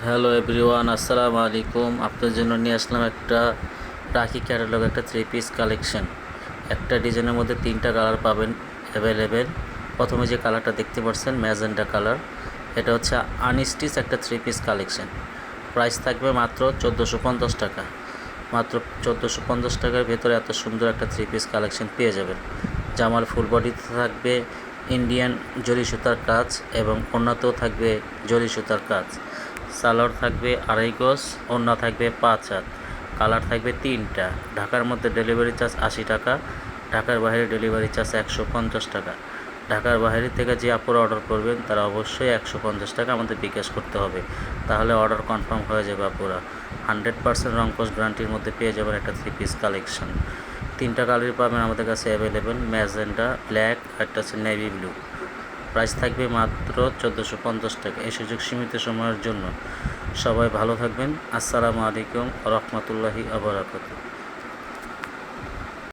Hello everyone, আসসালামু আলাইকুম। আপনার জন্য নিয়ে আসলাম একটা রাখি ক্যাটালগ, একটা থ্রি পিস কালেকশন। একটা ডিজাইনের মধ্যে তিনটা কালার পাবেন অ্যাভেলেবেল। প্রথমে যে কালারটা দেখতে পাচ্ছেন ম্যাজেন্টা কালার, এটা হচ্ছে আনস্টিচ একটা থ্রি পিস কালেকশন। প্রাইস থাকবে মাত্র 1450 টাকা। মাত্র 1450 টাকার ভেতরে এত সুন্দর একটা থ্রি পিস কালেকশন পেয়ে যাবেন। জামার ফুল বডিতে থাকবে ইন্ডিয়ান জরি সুতার কাজ এবং ওড়নাতেও থাকবে জরি সুতার কাজ। সালোয়ার থাকবে আড়াই গজ, ওড়না থাকবে 5 হাত, কালার থাকবে তিনটা। ঢাকার মধ্যে ডেলিভারি চার্জ 80 টাকা, ঢাকার বাইরে ডেলিভারি চার্জ 150 টাকা। ঢাকার বাইরে থেকে যে আপুরা অর্ডার করবেন তারা অবশ্যই 150 টাকা আমাদের বিকাশ করতে হবে, তাহলে অর্ডার কনফার্ম হয়ে যাবে। আপুরা 100% রংকশ গ্যারান্টির মধ্যে পেয়ে যাবেন একটা থ্রি পিস কালেকশন। তিনটা কালারই পাবেন আমাদের কাছে অ্যাভেলেবেল, ম্যাজেন্টা, ব্ল্যাক, একটা হচ্ছে নেভি ব্লু। প্রাইস থাকবে মাত্র 1450 টাকা। এই সুযোগ সীমিত সময়ের জন্য। সবাই ভালো থাকবেন। আসসালামু আলাইকুম রহমতুল্লাহি আবরাকাতুহু।